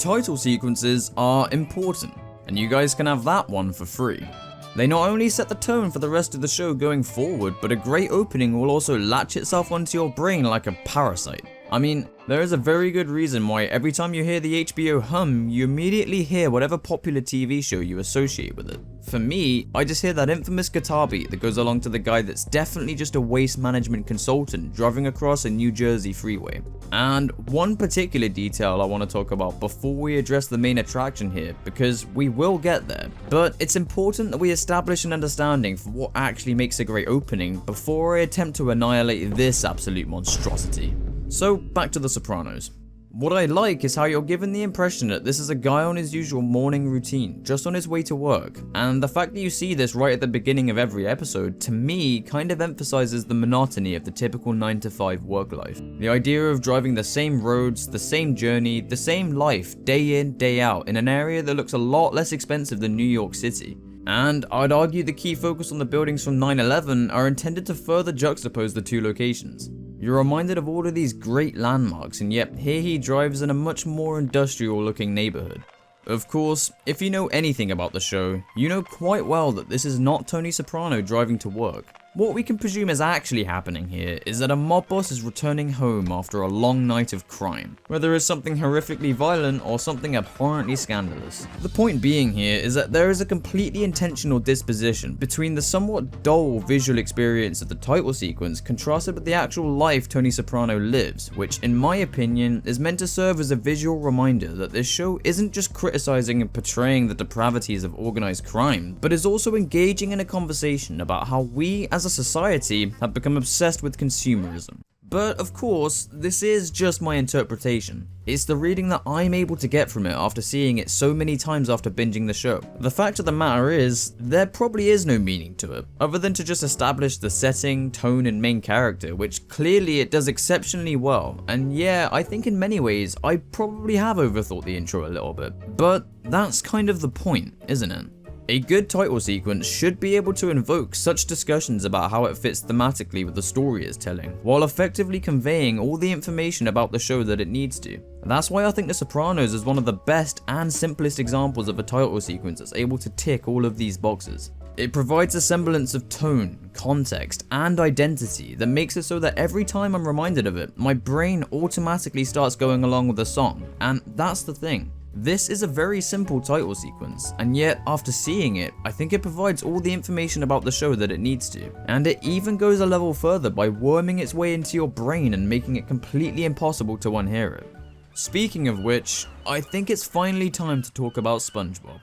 Title sequences are important, and you guys can have that one for free. They not only set the tone for the rest of the show going forward, but a great opening will also latch itself onto your brain like a parasite. I mean, there is a very good reason why every time you hear the HBO hum, you immediately hear whatever popular TV show you associate with it. For me, I just hear that infamous guitar beat that goes along to the guy that's definitely just a waste management consultant driving across a New Jersey freeway. And one particular detail I want to talk about before we address the main attraction here, because we will get there, but it's important that we establish an understanding for what actually makes a great opening before I attempt to annihilate this absolute monstrosity. So back to The Sopranos. What I like is how you're given the impression that this is a guy on his usual morning routine, just on his way to work, and the fact that you see this right at the beginning of every episode, to me, kind of emphasizes the monotony of the typical 9 to 5 work life. The idea of driving the same roads, the same journey, the same life, day in, day out, in an area that looks a lot less expensive than New York City. And I'd argue the key focus on the buildings from 9/11 are intended to further juxtapose the two locations. You're reminded of all of these great landmarks, and yet here he drives in a much more industrial looking neighborhood. Of course, if you know anything about the show, you know quite well that this is not Tony Soprano driving to work. What we can presume is actually happening here is that a mob boss is returning home after a long night of crime, whether it's something horrifically violent or something abhorrently scandalous. The point being here is that there is a completely intentional disposition between the somewhat dull visual experience of the title sequence contrasted with the actual life Tony Soprano lives, which in my opinion is meant to serve as a visual reminder that this show isn't just criticizing and portraying the depravities of organized crime, but is also engaging in a conversation about how we as a society have become obsessed with consumerism. But of course, this is just my interpretation. It's the reading that I'm able to get from it after seeing it so many times after binging the show. The fact of the matter is, there probably is no meaning to it, other than to just establish the setting, tone, and main character, which clearly it does exceptionally well. And yeah, I think in many ways, I probably have overthought the intro a little bit. But that's kind of the point, isn't it? A good title sequence should be able to invoke such discussions about how it fits thematically with the story it's telling, while effectively conveying all the information about the show that it needs to. That's why I think The Sopranos is one of the best and simplest examples of a title sequence that's able to tick all of these boxes. It provides a semblance of tone, context, and identity that makes it so that every time I'm reminded of it, my brain automatically starts going along with the song, and that's the thing. This is a very simple title sequence, and yet after seeing it, I think it provides all the information about the show that it needs to. And it even goes a level further by worming its way into your brain and making it completely impossible to unhear it. Speaking of which, I think it's finally time to talk about SpongeBob.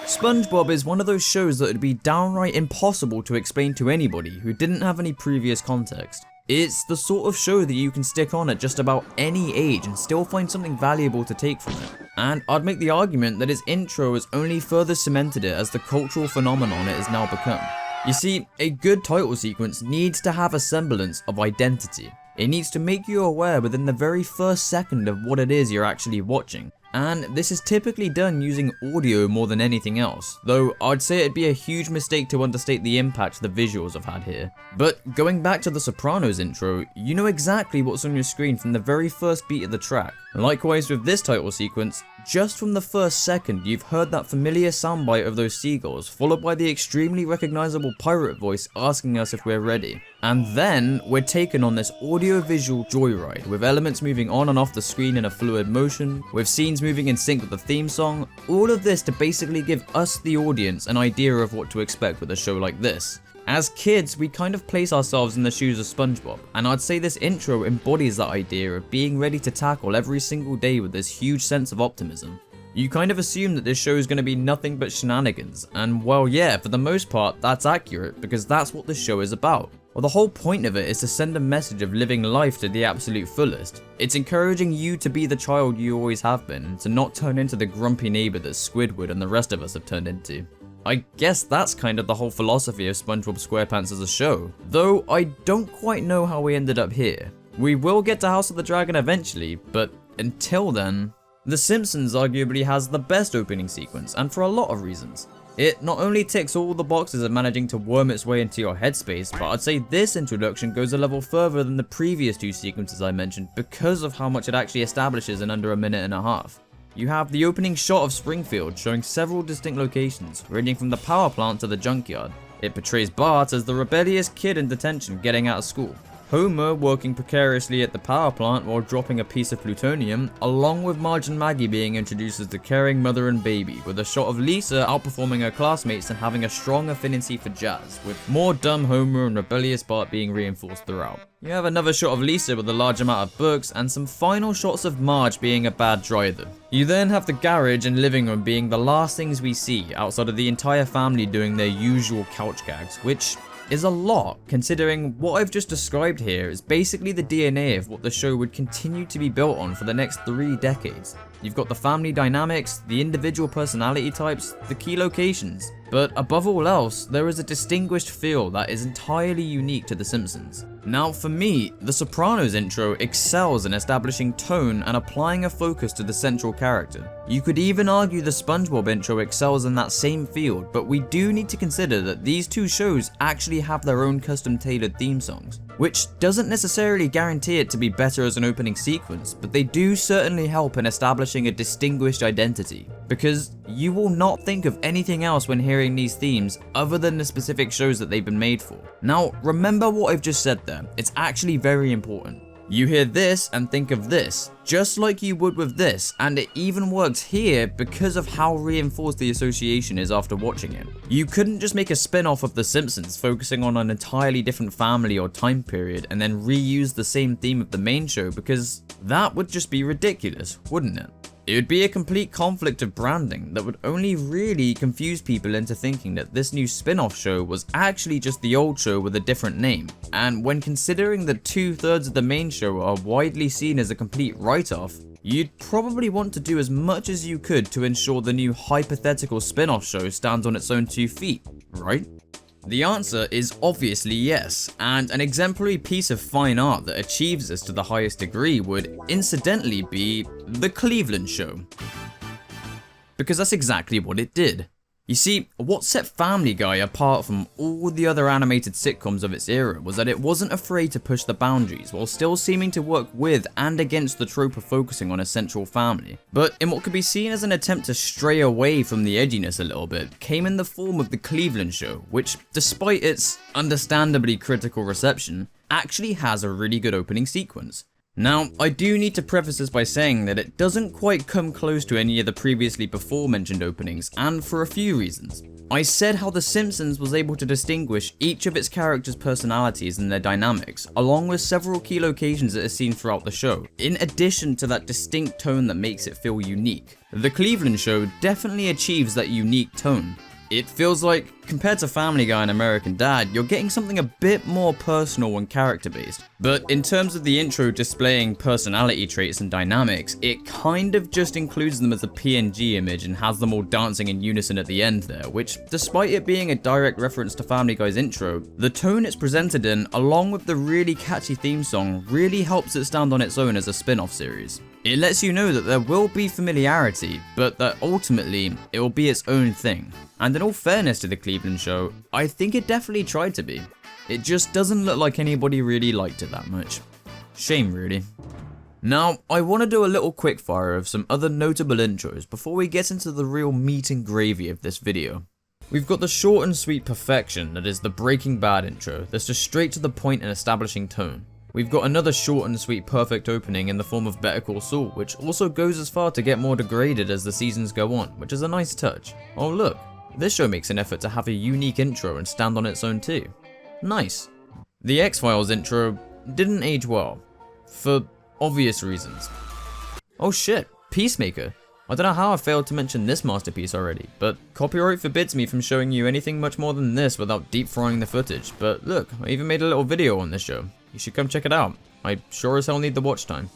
SpongeBob is one of those shows that would be downright impossible to explain to anybody who didn't have any previous context. It's the sort of show that you can stick on at just about any age and still find something valuable to take from it. And I'd make the argument that its intro has only further cemented it as the cultural phenomenon it has now become. You see, a good title sequence needs to have a semblance of identity. It needs to make you aware within the very first second of what it is you're actually watching. And this is typically done using audio more than anything else, though I'd say it'd be a huge mistake to understate the impact the visuals have had here. But going back to the Sopranos intro, you know exactly what's on your screen from the very first beat of the track. Likewise with this title sequence, just from the first second you've heard that familiar soundbite of those seagulls, followed by the extremely recognizable pirate voice asking us if we're ready. And then we're taken on this audio-visual joyride, with elements moving on and off the screen in a fluid motion, with scenes moving in sync with the theme song, all of this to basically give us, the audience, an idea of what to expect with a show like this. As kids, we kind of place ourselves in the shoes of SpongeBob, and I'd say this intro embodies that idea of being ready to tackle every single day with this huge sense of optimism. You kind of assume that this show is going to be nothing but shenanigans, and well yeah, for the most part that's accurate because that's what this show is about. Well, the whole point of it is to send a message of living life to the absolute fullest. It's encouraging you to be the child you always have been, and to not turn into the grumpy neighbor that Squidward and the rest of us have turned into. I guess that's kind of the whole philosophy of SpongeBob SquarePants as a show, though I don't quite know how we ended up here. We will get to House of the Dragon eventually, but until then... The Simpsons arguably has the best opening sequence, and for a lot of reasons. It not only ticks all the boxes of managing to worm its way into your headspace, but I'd say this introduction goes a level further than the previous two sequences I mentioned because of how much it actually establishes in under a minute and a half. You have the opening shot of Springfield showing several distinct locations, ranging from the power plant to the junkyard. It portrays Bart as the rebellious kid in detention getting out of school, Homer working precariously at the power plant while dropping a piece of plutonium, along with Marge and Maggie being introduced as the caring mother and baby, with a shot of Lisa outperforming her classmates and having a strong affinity for jazz, with more dumb Homer and rebellious Bart being reinforced throughout. You have another shot of Lisa with a large amount of books, and some final shots of Marge being a bad driver. You then have the garage and living room being the last things we see, outside of the entire family doing their usual couch gags, which is a lot, considering what I've just described here is basically the DNA of what the show would continue to be built on for the next 3 decades. You've got the family dynamics, the individual personality types, the key locations, but above all else, there is a distinguished feel that is entirely unique to The Simpsons. Now for me, The Sopranos intro excels in establishing tone and applying a focus to the central character. You could even argue the SpongeBob intro excels in that same field, but we do need to consider that these two shows actually have their own custom tailored theme songs, which doesn't necessarily guarantee it to be better as an opening sequence, but they do certainly help in establishing a distinguished identity, because you will not think of anything else when hearing these themes other than the specific shows that they've been made for. Now remember what I've just said there, it's actually very important. You hear this and think of this, just like you would with this, and it even works here because of how reinforced the association is after watching it. You couldn't just make a spin-off of The Simpsons focusing on an entirely different family or time period and then reuse the same theme of the main show, because that would just be ridiculous, wouldn't it? It would be a complete conflict of branding that would only really confuse people into thinking that this new spin-off show was actually just the old show with a different name. And when considering that 2/3 of the main show are widely seen as a complete write-off, you'd probably want to do as much as you could to ensure the new hypothetical spin-off show stands on its own 2 feet, right? The answer is obviously yes, and an exemplary piece of fine art that achieves this to the highest degree would incidentally be The Cleveland Show. Because that's exactly what it did. You see, what set Family Guy apart from all the other animated sitcoms of its era was that it wasn't afraid to push the boundaries while still seeming to work with and against the trope of focusing on a central family. But in what could be seen as an attempt to stray away from the edginess a little bit, came in the form of The Cleveland Show, which, despite its understandably critical reception, actually has a really good opening sequence. Now, I do need to preface this by saying that it doesn't quite come close to any of the previously before mentioned openings, and for a few reasons. I said how The Simpsons was able to distinguish each of its characters' personalities and their dynamics, along with several key locations that are seen throughout the show, in addition to that distinct tone that makes it feel unique. The Cleveland Show definitely achieves that unique tone. It feels like, compared to Family Guy and American Dad, you're getting something a bit more personal and character-based. But in terms of the intro displaying personality traits and dynamics, it kind of just includes them as a PNG image and has them all dancing in unison at the end there, which, despite it being a direct reference to Family Guy's intro, the tone it's presented in, along with the really catchy theme song, really helps it stand on its own as a spin-off series. It lets you know that there will be familiarity, but that ultimately, it will be its own thing. And in all fairness to The Cleveland Show, I think it definitely tried to be. It just doesn't look like anybody really liked it that much. Shame really. Now, I want to do a little quickfire of some other notable intros before we get into the real meat and gravy of this video. We've got the short and sweet perfection that is the Breaking Bad intro that's just straight to the point in establishing tone. We've got another short and sweet perfect opening in the form of Better Call Saul, which also goes as far to get more degraded as the seasons go on, which is a nice touch. Oh look, this show makes an effort to have a unique intro and stand on its own too. Nice. The X-Files intro didn't age well, for obvious reasons. Oh shit, Peacemaker. I don't know how I failed to mention this masterpiece already, but copyright forbids me from showing you anything much more than this without deep frying the footage. But look, I even made a little video on this show. You should come check it out. I sure as hell need the watch time.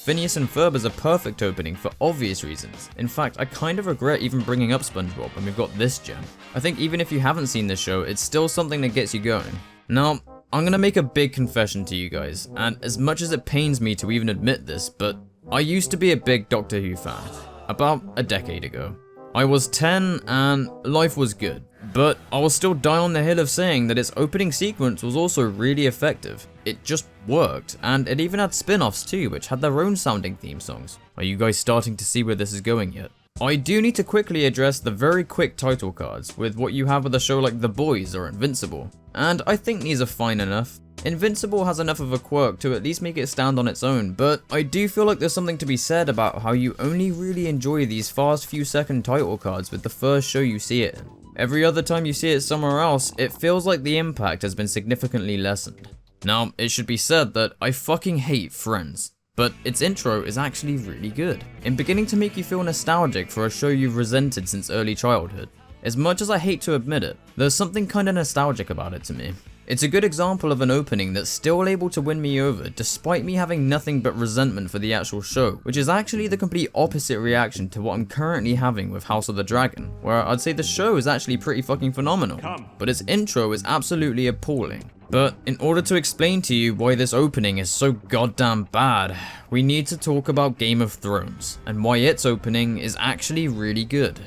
Phineas and Ferb is a perfect opening for obvious reasons. In fact, I kind of regret even bringing up SpongeBob when we've got this gem. I think even if you haven't seen this show, it's still something that gets you going. Now, I'm gonna make a big confession to you guys, and as much as it pains me to even admit this, but I used to be a big Doctor Who fan. About a decade ago. I was 10 and life was good, but I will still die on the hill of saying that its opening sequence was also really effective. It just worked, and it even had spin-offs too, which had their own sounding theme songs. Are you guys starting to see where this is going yet? I do need to quickly address the very quick title cards with what you have with a show like The Boys or Invincible, and I think these are fine enough. Invincible has enough of a quirk to at least make it stand on its own, but I do feel like there's something to be said about how you only really enjoy these fast few second title cards with the first show you see it in. Every other time you see it somewhere else, it feels like the impact has been significantly lessened. Now, it should be said that I fucking hate Friends, but its intro is actually really good, in beginning to make you feel nostalgic for a show you've resented since early childhood. As much as I hate to admit it, there's something kinda nostalgic about it to me. It's a good example of an opening that's still able to win me over despite me having nothing but resentment for the actual show, which is actually the complete opposite reaction to what I'm currently having with House of the Dragon, where I'd say the show is actually pretty fucking phenomenal, but its intro is absolutely appalling. But in order to explain to you why this opening is so goddamn bad, we need to talk about Game of Thrones, and why its opening is actually really good.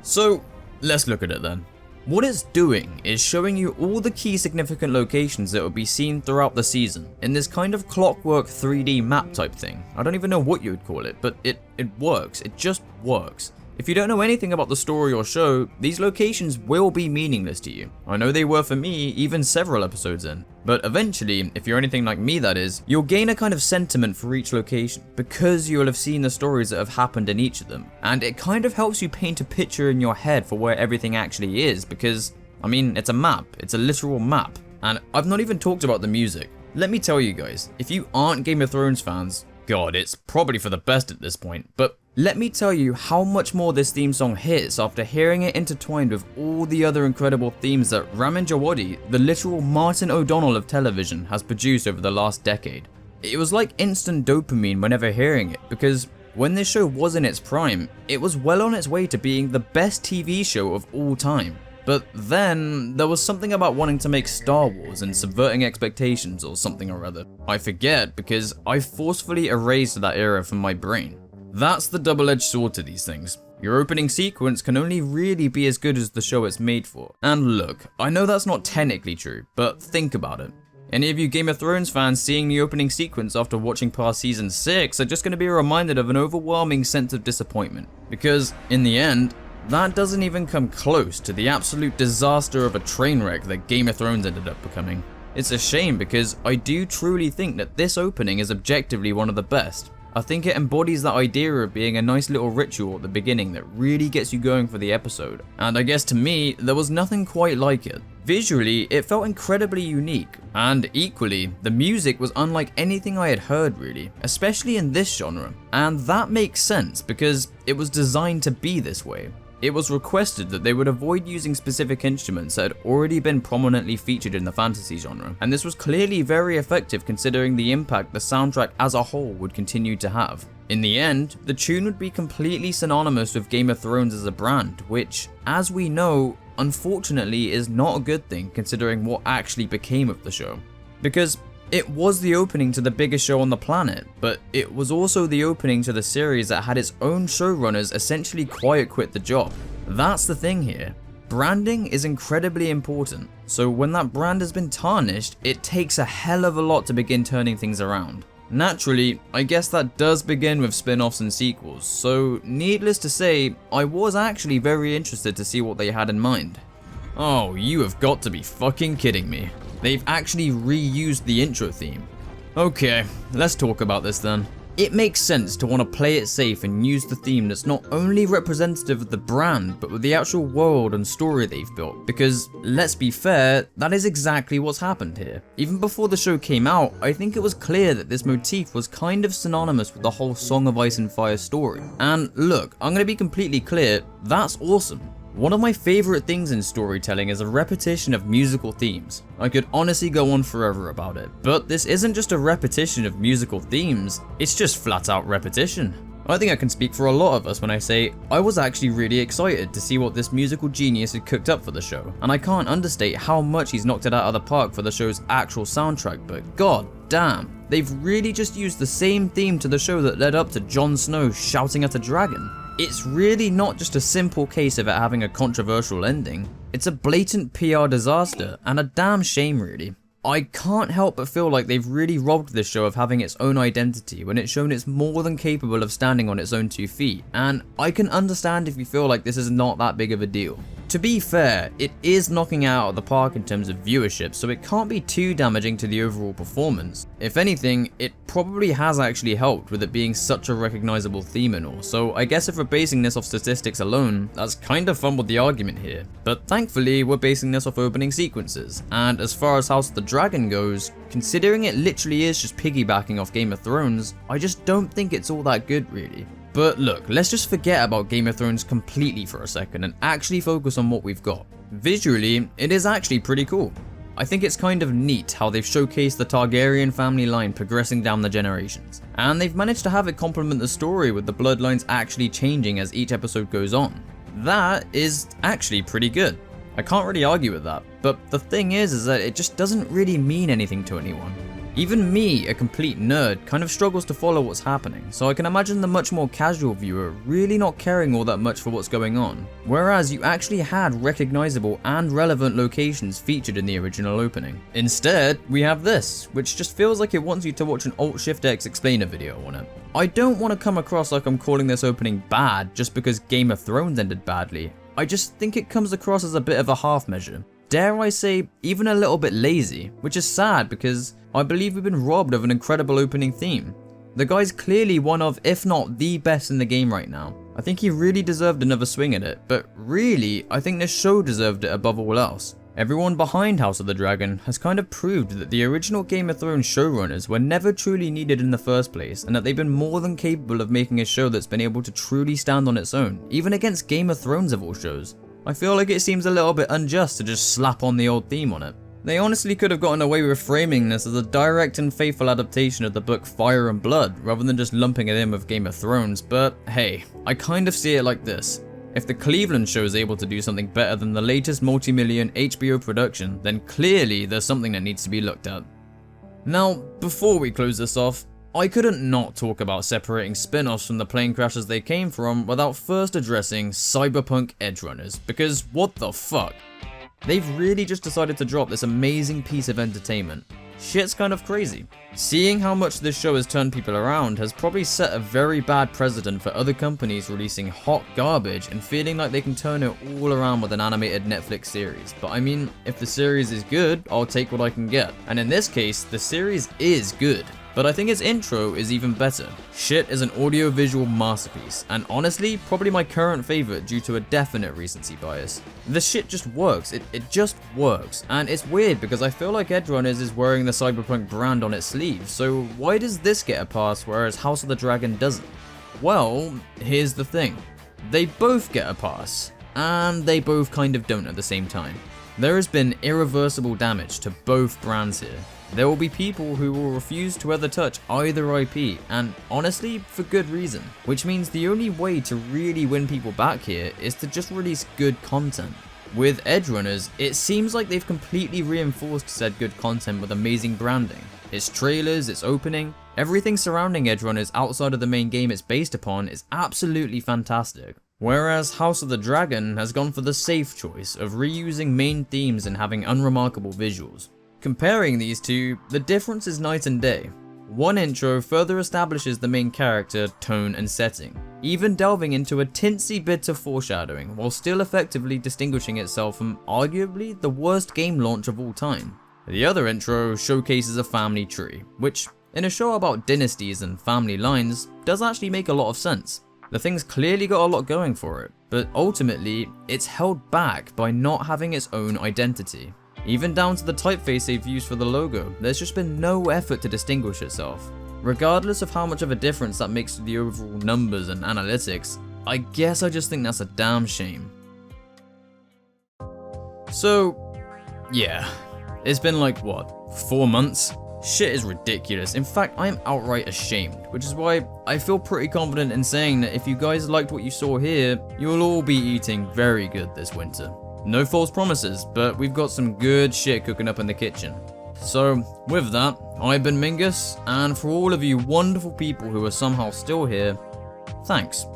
So, let's look at it then. What it's doing is showing you all the key significant locations that will be seen throughout the season in this kind of clockwork 3D map type thing. I don't even know what you would call it, but it works. It just works. If you don't know anything about the story or show, these locations will be meaningless to you. I know they were for me even several episodes in. But eventually, if you're anything like me that is, you'll gain a kind of sentiment for each location because you will have seen the stories that have happened in each of them. And it kind of helps you paint a picture in your head for where everything actually is because, I mean, it's a map. It's a literal map. And I've not even talked about the music. Let me tell you guys, if you aren't Game of Thrones fans, God, it's probably for the best at this point, but let me tell you how much more this theme song hits after hearing it intertwined with all the other incredible themes that Ramin Djawadi, the literal Martin O'Donnell of television, has produced over the last decade. It was like instant dopamine whenever hearing it, because when this show was in its prime, it was well on its way to being the best TV show of all time. But then, there was something about wanting to make Star Wars and subverting expectations or something or other. I forget because I forcefully erased that era from my brain. That's the double-edged sword to these things. Your opening sequence can only really be as good as the show it's made for. And look, I know that's not technically true, but think about it. Any of you Game of Thrones fans seeing the opening sequence after watching past season 6 are just going to be reminded of an overwhelming sense of disappointment. Because, in the end, that doesn't even come close to the absolute disaster of a train wreck that Game of Thrones ended up becoming. It's a shame because I do truly think that this opening is objectively one of the best. I think it embodies that idea of being a nice little ritual at the beginning that really gets you going for the episode. And I guess to me, there was nothing quite like it. Visually, it felt incredibly unique, and equally, the music was unlike anything I had heard really, especially in this genre. And that makes sense because it was designed to be this way. It was requested that they would avoid using specific instruments that had already been prominently featured in the fantasy genre, and this was clearly very effective considering the impact the soundtrack as a whole would continue to have. In the end, the tune would be completely synonymous with Game of Thrones as a brand, which, as we know, unfortunately is not a good thing considering what actually became of the show. Because it was the opening to the biggest show on the planet, but it was also the opening to the series that had its own showrunners essentially quiet quit the job. That's the thing here. Branding is incredibly important, so when that brand has been tarnished, it takes a hell of a lot to begin turning things around. Naturally, I guess that does begin with spin-offs and sequels, so needless to say, I was actually very interested to see what they had in mind. Oh, you have got to be fucking kidding me. They've actually reused the intro theme. Okay, let's talk about this then. It makes sense to want to play it safe and use the theme that's not only representative of the brand, but with the actual world and story they've built, because let's be fair, that is exactly what's happened here. Even before the show came out, I think it was clear that this motif was kind of synonymous with the whole Song of Ice and Fire story. And look, I'm gonna be completely clear, that's awesome. One of my favorite things in storytelling is a repetition of musical themes. I could honestly go on forever about it, but this isn't just a repetition of musical themes, it's just flat out repetition. I think I can speak for a lot of us when I say I was actually really excited to see what this musical genius had cooked up for the show, and I can't understate how much he's knocked it out of the park for the show's actual soundtrack, but god damn, they've really just used the same theme to the show that led up to Jon Snow shouting at a dragon. it's really not just a simple case of it having a controversial ending. It's a blatant PR disaster, and a damn shame really. I can't help but feel like they've really robbed this show of having its own identity when it's shown it's more than capable of standing on its own 2 feet, and I can understand if you feel like this is not that big of a deal. To be fair, it is knocking it out of the park in terms of viewership, so it can't be too damaging to the overall performance. If anything, it probably has actually helped with it being such a recognizable theme and all, so I guess if we're basing this off statistics alone, that's kind of fumbled the argument here. But thankfully, we're basing this off opening sequences, and as far as House of the Dragon goes, considering it literally is just piggybacking off Game of Thrones, I just don't think it's all that good really. But look, let's just forget about Game of Thrones completely for a second and actually focus on what we've got. Visually, it is actually pretty cool. I think it's kind of neat how they've showcased the Targaryen family line progressing down the generations, and they've managed to have it complement the story with the bloodlines actually changing as each episode goes on. That is actually pretty good. I can't really argue with that, but the thing is that it just doesn't really mean anything to anyone. Even me, a complete nerd, kind of struggles to follow what's happening, so I can imagine the much more casual viewer really not caring all that much for what's going on, whereas you actually had recognizable and relevant locations featured in the original opening. Instead, we have this, which just feels like it wants you to watch an Alt-Shift-X explainer video on it. I don't want to come across like I'm calling this opening bad just because Game of Thrones ended badly. I just think it comes across as a bit of a half measure. Dare I say, even a little bit lazy, which is sad because I believe we've been robbed of an incredible opening theme. The guy's clearly one of, if not the best in the game right now. I think he really deserved another swing at it, but really, I think this show deserved it above all else. Everyone behind House of the Dragon has kind of proved that the original Game of Thrones showrunners were never truly needed in the first place, and that they've been more than capable of making a show that's been able to truly stand on its own, even against Game of Thrones of all shows. I feel like it seems a little bit unjust to just slap on the old theme on it. They honestly could have gotten away with framing this as a direct and faithful adaptation of the book Fire and Blood, rather than just lumping it in with Game of Thrones, but hey, I kind of see it like this. If the Cleveland show is able to do something better than the latest multi-million HBO production, then clearly there's something that needs to be looked at. Now, before we close this off, I couldn't not talk about separating spin-offs from the plane crashes they came from without first addressing Cyberpunk Edgerunners, because what the fuck? They've really just decided to drop this amazing piece of entertainment. Shit's kind of crazy. Seeing how much this show has turned people around has probably set a very bad precedent for other companies releasing hot garbage and feeling like they can turn it all around with an animated Netflix series. But I mean, if the series is good, I'll take what I can get. And in this case, the series is good. But I think its intro is even better. Shit is an audio-visual masterpiece, and honestly, probably my current favorite due to a definite recency bias. The shit just works, it just works, and it's weird because I feel like Edgerunners is wearing the Cyberpunk brand on its sleeve, so why does this get a pass whereas House of the Dragon doesn't? Well, here's the thing. They both get a pass, and they both kind of don't at the same time. There has been irreversible damage to both brands here. There will be people who will refuse to ever touch either IP, and honestly, for good reason. Which means the only way to really win people back here is to just release good content. With Edgerunners, it seems like they've completely reinforced said good content with amazing branding. Its trailers, its opening, everything surrounding Edgerunners outside of the main game it's based upon is absolutely fantastic. Whereas House of the Dragon has gone for the safe choice of reusing main themes and having unremarkable visuals. Comparing these two, the difference is night and day. One intro further establishes the main character, tone and setting, even delving into a tinsy bit of foreshadowing while still effectively distinguishing itself from arguably the worst game launch of all time. The other intro showcases a family tree, which, in a show about dynasties and family lines, does actually make a lot of sense. The thing's clearly got a lot going for it, but ultimately, it's held back by not having its own identity. Even down to the typeface they've used for the logo, there's just been no effort to distinguish itself. Regardless of how much of a difference that makes to the overall numbers and analytics, I guess I just think that's a damn shame. So, yeah, it's been like what, 4 months? Shit is ridiculous. In fact, I am outright ashamed, which is why I feel pretty confident in saying that if you guys liked what you saw here, you'll all be eating very good this winter. No false promises, but we've got some good shit cooking up in the kitchen. So, with that, I've been Mingus, and for all of you wonderful people who are somehow still here, thanks.